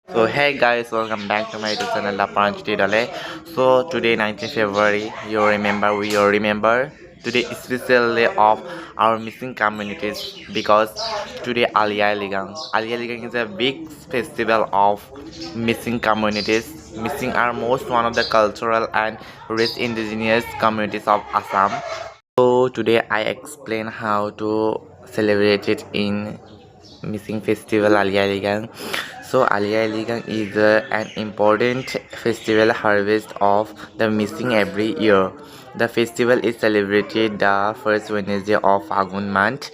So hey guys, welcome back to my YouTube channel Lapanch Dale. So today 19th February, we all remember today especially of our missing communities because today Alia Ligang. Alia Ligang is a big festival of missing communities. Missing are most one of the cultural and rich indigenous communities of Assam. So today I explain how to celebrate it in missing festival Alia Ligang. So Alia Ligang is an important festival harvest of the missing every year. The festival is celebrated the first Wednesday of Fagun month.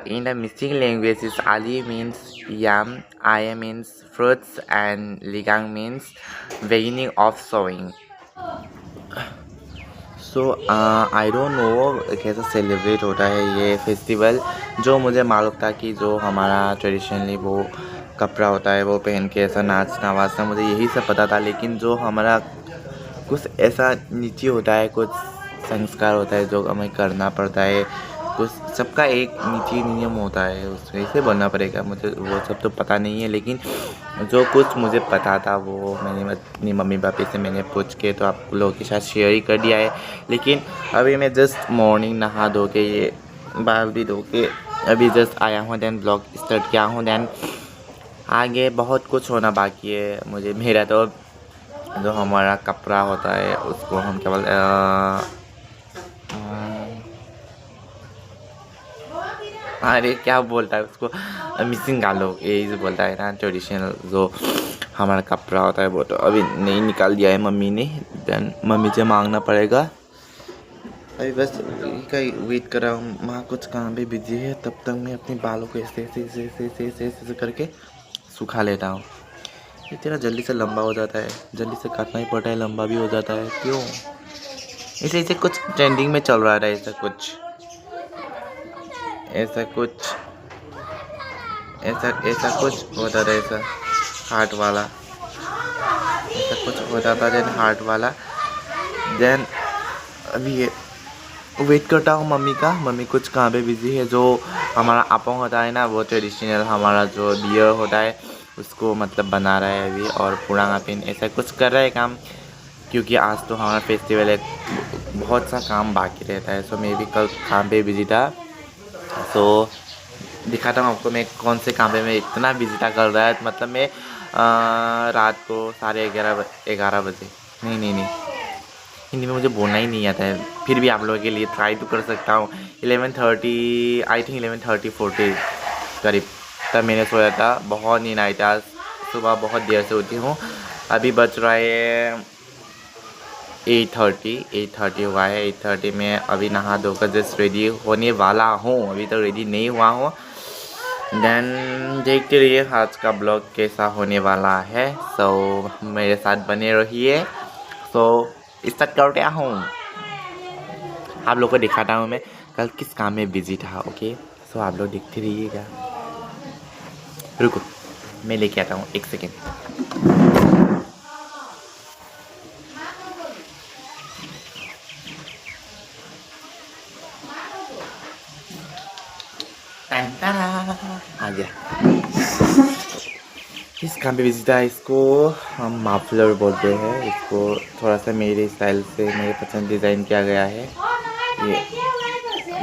In the missing languages, Ali means yam, Aya means fruits, and Ligang means beginning of sowing. So I don't know कैसे celebrate होता है ये festival. जो मुझे मालूम था कि जो हमारा ट्रेडिशनली वो कपड़ा होता है वो पहन के ऐसा नाचना वाचना, मुझे यही सब पता था। लेकिन जो हमारा कुछ ऐसा नीति होता है, कुछ संस्कार होता है जो हमें करना पड़ता है, कुछ सबका एक नीति नियम होता है, उसमें से बनना पड़ेगा। मुझे वो सब तो पता नहीं है, लेकिन जो कुछ मुझे पता था वो मैंने अपनी मम्मी पापा से मैंने पूछ के तो आप लोगों के साथ शेयर ही कर दिया है। लेकिन अभी मैं जस्ट मॉर्निंग नहा धो के ये बाल भी धो के अभी जस्ट आया हूँ, दैन ब्लॉग स्टार्ट किया हूँ। दैन आगे बहुत कुछ होना बाकी है मुझे। मेरा तो जो हमारा कपड़ा होता है उसको हम क्या बोलते अरे क्या बोलता है उसको, मिसिंग गालो यही बोलता है ना। ट्रेडिशनल जो हमारा कपड़ा होता है वो तो अभी नहीं निकाल दिया है मम्मी ने। देन मम्मी से मांगना पड़ेगा। अभी बस कहीं वेट कर रहा हूँ, माँ कुछ काम पे बिजी है, तब तक मैं अपने बालों को ऐसे करके सुखा लेता हूँ। ये तेरा जल्दी से लंबा हो जाता है, जल्दी से काटना ही पड़ता है, लंबा भी हो जाता है। क्यों? इसे कुछ ट्रेंडिंग में चल रहा है ऐसा कुछ होता था, ऐसा हार्ट वाला, ऐसा कुछ होता था देन हार्ट वाला। देन अभी ये वेट करता हूँ मम्मी का। मम्मी कुछ काम पे बिजी है। जो हमारा अपोंग होता है ना, वो ट्रेडिशनल हमारा जो बियर होता है उसको मतलब बना रहा है अभी, और पुराना पिन ऐसा कुछ कर रहा है काम, क्योंकि आज तो हमारा फेस्टिवल है, बहुत सा काम बाकी रहता है। सो मैं भी कल काम पे बिजी था। सो दिखाता हूँ आपको मैं कौन से काम पे मैं इतना बिजी था कर रहा है। मतलब मैं रात को 11:30 बजे नहीं हिंदी में मुझे बोलना ही नहीं आता है, फिर भी आप लोगों के लिए ट्राई तो कर सकता हूँ। 11:30 आई थिंक 11:30-40 करीब तब मैंने सोया था। बहुत नींद आई था, सुबह बहुत देर से उठी हूँ। अभी बज रहा है 8:30 हुआ है। 8:30 में अभी नहा धोकर जस्ट रेडी होने वाला हूँ, अभी तो रेडी नहीं हुआ हूँ। देन देखते रहिए आज का ब्लॉग कैसा होने वाला है। सो मेरे साथ बने रहिए। सो स्टार्ट करते हूँ। आप लोग को दिखाता हूँ मैं कल किस काम में बिजी था। ओके, सो आप लोग देखते रहिएगा। रुको मैं लेके आता हूँ, एक सेकेंड। आ गया। इस काम पे बिजी था। इसको हम माफलर बोलते हैं। इसको थोड़ा सा मेरे स्टाइल से मेरे पसंद डिज़ाइन किया गया है। ये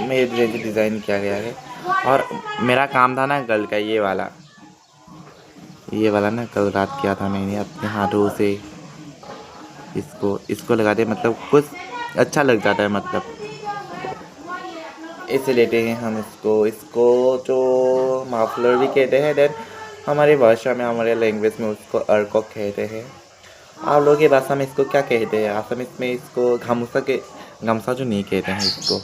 मेरे डिज़ाइन किया गया है। और मेरा काम था ना कल का ये वाला ना, कल रात किया था मैंने अपने हाथों से। इसको लगा दे, मतलब कुछ अच्छा लग जाता है। मतलब ऐसे लेते हैं हम इसको जो माफलर भी कहते हैं। देन हमारी भाषा में, हमारे लैंग्वेज में उसको अर्को कहते हैं। आप लोगों की भाषा में इसको क्या कहते हैं? आसामीज में इसको गमसा जो नहीं कहते हैं इसको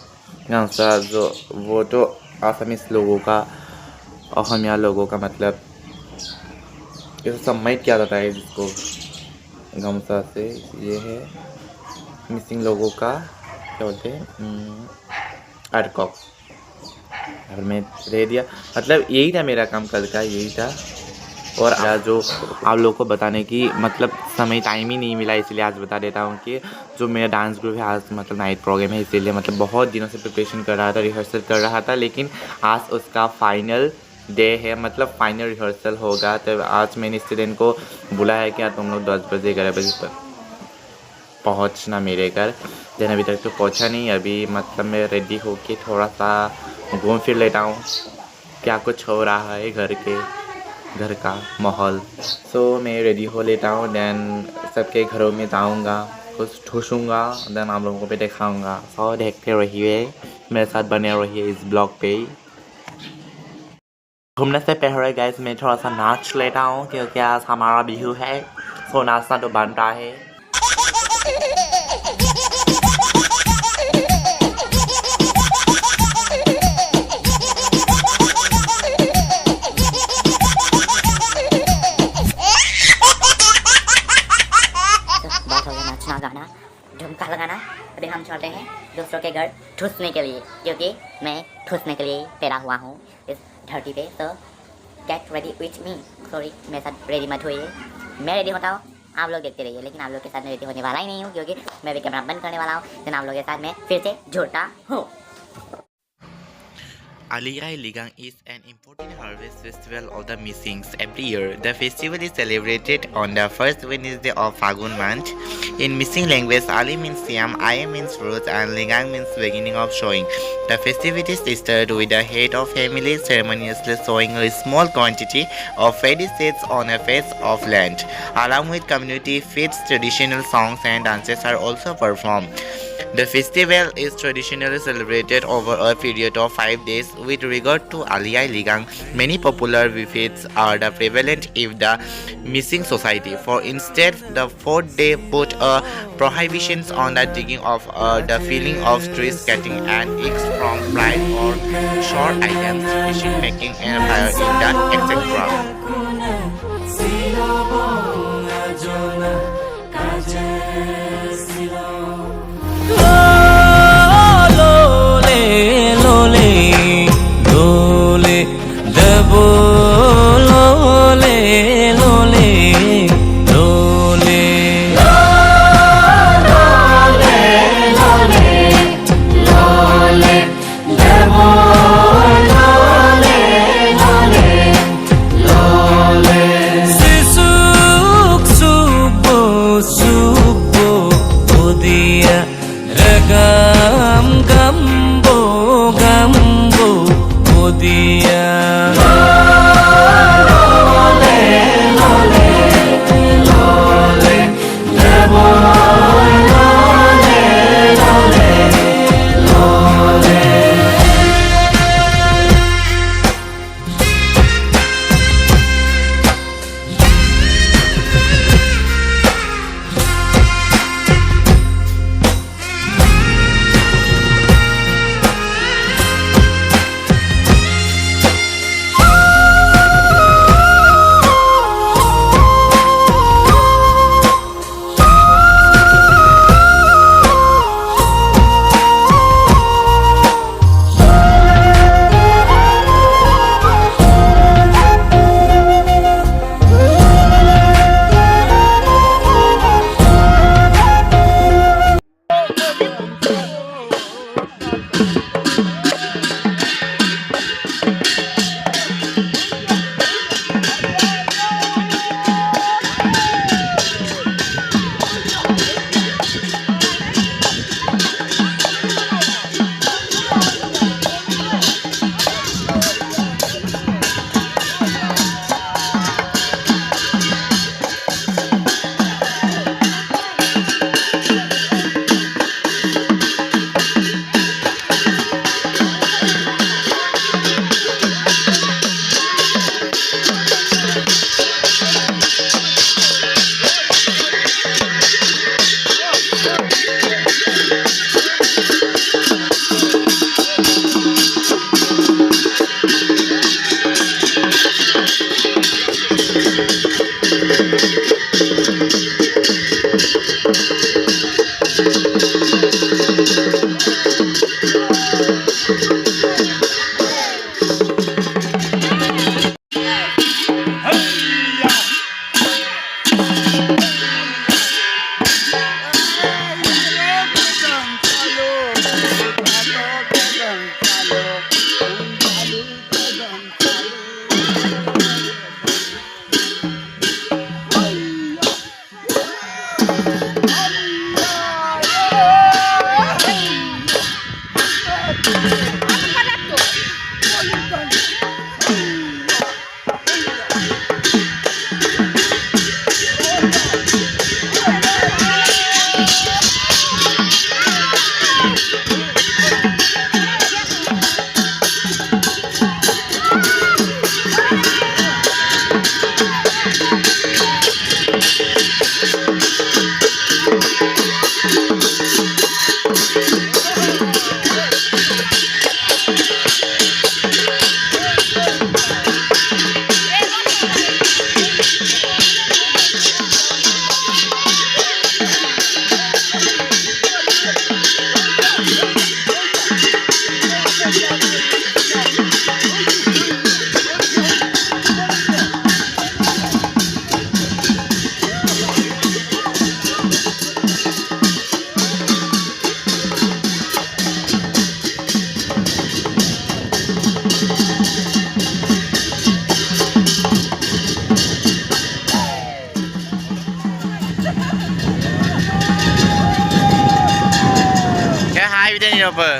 गमसा, जो वो तो आसामीज लोगों का, असमिया लोगों का मतलब इसे सम्मिलित किया जाता है जिसको गमसा से। ये है मिसिंग लोगों का क्या बोलते हैं, अर्कॉक। और मैं रह दिया, मतलब यही था मेरा काम कल का, यही था। और जो आप लोगों को बताने की मतलब समय टाइम ही नहीं मिला, इसलिए आज बता देता हूँ कि जो मेरा डांस ग्रुप है आज मतलब नाइट प्रोग्राम है, इसीलिए मतलब बहुत दिनों से प्रिपरेशन कर रहा था, रिहर्सल कर रहा था। लेकिन आज उसका फाइनल डे है, मतलब फाइनल रिहर्सल होगा। तो आज मैंने स्टूडेंट को बोला है कि तुम लोग 10 बजे 11 बजे पर पहुँचना मेरे घर। देन अभी तक तो पहुँचा नहीं। अभी मतलब मैं रेडी होके थोड़ा सा घूम फिर लेता हूँ क्या कुछ हो रहा है घर का माहौल। मैं रेडी हो लेता हूँ। देन सबके घरों में जाऊँगा, कुछ ठूसूँगा, देन आप लोगों को भी दिखाऊँगा। देखते रहिए, मेरे साथ बने रहिए इस ब्लॉग पे। घूमने से पहले गाइस मैं थोड़ा सा नाच लेता हूँ क्योंकि आज हमारा बिहू है। नाचना तो बनता है। नाचना गाना झुमका लगाना। अभी हम चलते हैं दूसरों के घर ठूसने के लिए, क्योंकि मैं ठूसने के लिए पैदा हुआ हूँ इस धरती पे। तो get ready with me. Sorry, मेरे साथ रेडी मत होइए। मैं रेडी होता हूँ, आप लोग देखते रहिए। लेकिन आप लोग के साथ मैं रेडी होने वाला ही नहीं हूँ, क्योंकि मैं भी कैमरा बंद करने वाला हूँ। लेकिन आप लोग के साथ मैं फिर से जुड़ता हूँ। Aliyah Ligang is an important harvest festival of the Missings every year. The festival is celebrated on the first Wednesday of Fagun month. In Missing language, Ali means Siam, Aya means fruit, and Ligang means beginning of sowing. The festivities start with the head of family ceremoniously sowing a small quantity of paddy seeds on a face of land. Along with community feasts, traditional songs and dances are also performed. The festival is traditionally celebrated over a period of 5 days. With regard to Aliyah Ligang, many popular feasts are prevalent in the Missing society. For instance, the fourth day put a prohibition on the digging of the filling of trees, cutting and eggs from fried or short items, fishing, making and fire in the etc. Cái hai bên nhiều bờ.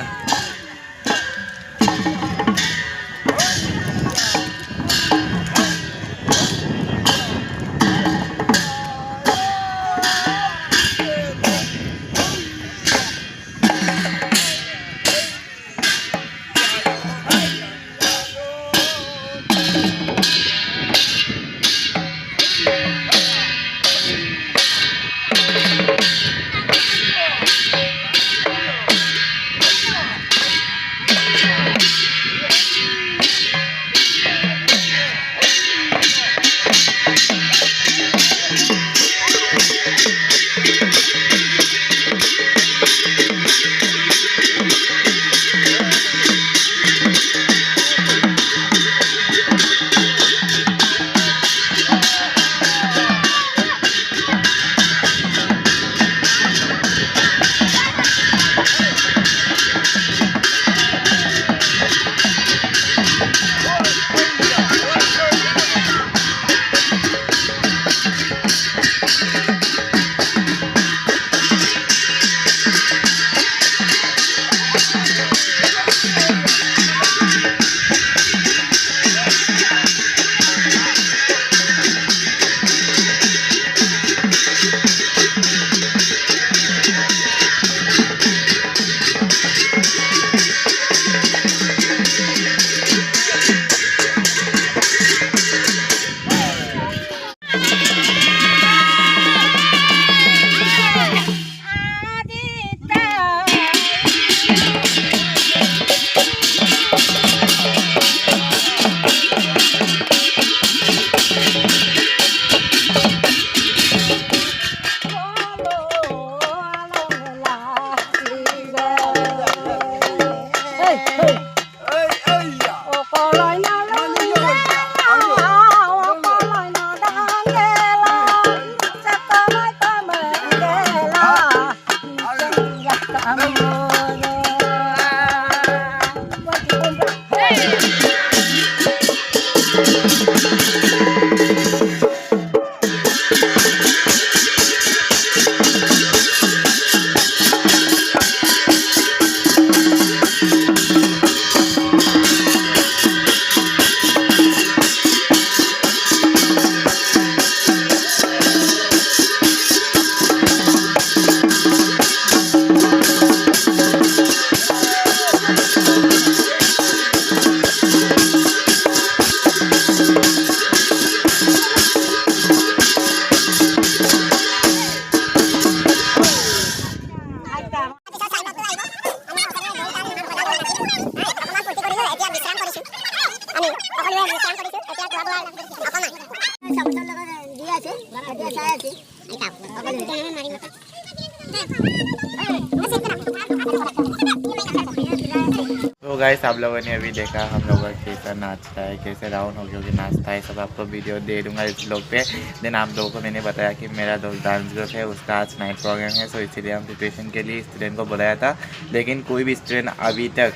तो guys आप लोगों ने अभी देखा हम लोग कैसा नाचता है, कैसे राउंड हो गया नाचता है, सब आपको वीडियो दे दूंगा इस ब्लॉग पे। देन आप लोगों को मैंने बताया कि मेरा दोस्त डांस ग्रुप है, उसका आज नाइट प्रोग्राम है, सो इसीलिए हम प्रिपरेशन के लिए स्टूडेंट को बुलाया था। लेकिन कोई भी स्टूडेंट अभी तक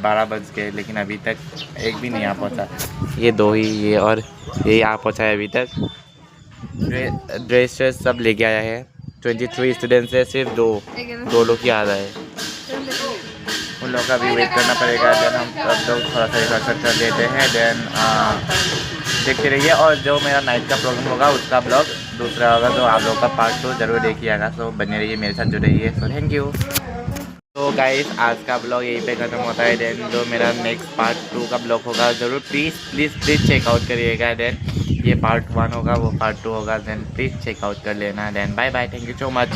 12 बज गए लेकिन अभी तक एक भी नहीं आ पहुँचा। ये दो ही ये और ये आ पहुँचा है अभी तक। ड्रेस सब लेके आया है। 23 स्टूडेंट्स है, सिर्फ दो लोग ही आ रहा है। उन लोगों का भी वेट करना पड़ेगा। देन हम सब लोग थोड़ा सा रिहर्सल कर लेते हैं। देन देखते रहिए। और जो मेरा नाइट का प्रोग्राम होगा उसका ब्लॉग दूसरा होगा, तो आप लोगों का पार्ट 2 जरूर देखिएगा। तो बने रहिए, मेरे साथ जुड़े रहिए। So thank you. तो गाइस आज का ब्लॉग यहीं पे ख़त्म होता है। देन जो मेरा नेक्स्ट पार्ट 2 का ब्लॉग होगा ज़रूर प्लीज़ चेकआउट करिएगा। देन ये पार्ट 1 होगा, वो पार्ट 2 होगा। देन प्लीज़ चेकआउट कर लेना। Then bye bye, thank you so much.